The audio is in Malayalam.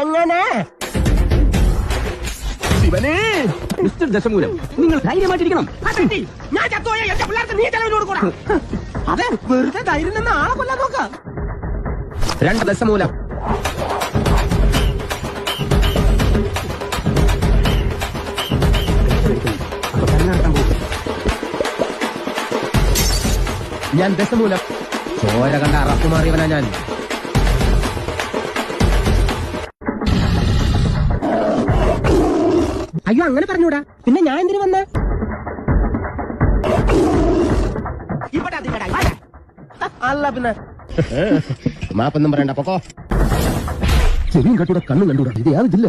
എങ്ങനെ ശിവനേ, മിസ്റ്റർ ദശമൂലം, നിങ്ങൾ ധൈര്യമായിട്ടിരിക്കണം. ഞാൻ ചത്തോയ എന്റെ പിള്ളേർക്ക് നീ ചെലവിന് കൊടുക്കൂടാ. അതെ, വെറുതെ ധൈര്യം നിന്ന് ആളെ കൊല്ലാൻ നോക്കാം. 2 ദശമൂലം. ഞാൻ ദശമൂലം. ചോര കണ്ട അറപ്പുമാറിയവനാ ഞാൻ. അയ്യോ, അങ്ങനെ പറഞ്ഞൂടാ. പിന്നെ ഞാൻ എന്തിനു വന്ന? അല്ല പിന്നെ മാപ്പൊന്നും പറയണ്ട, പൊക്കോ. ചെവിയും കട്ടൂടെ കണ്ണും കണ്ടൂടാ. ഇത് യാതില്ല.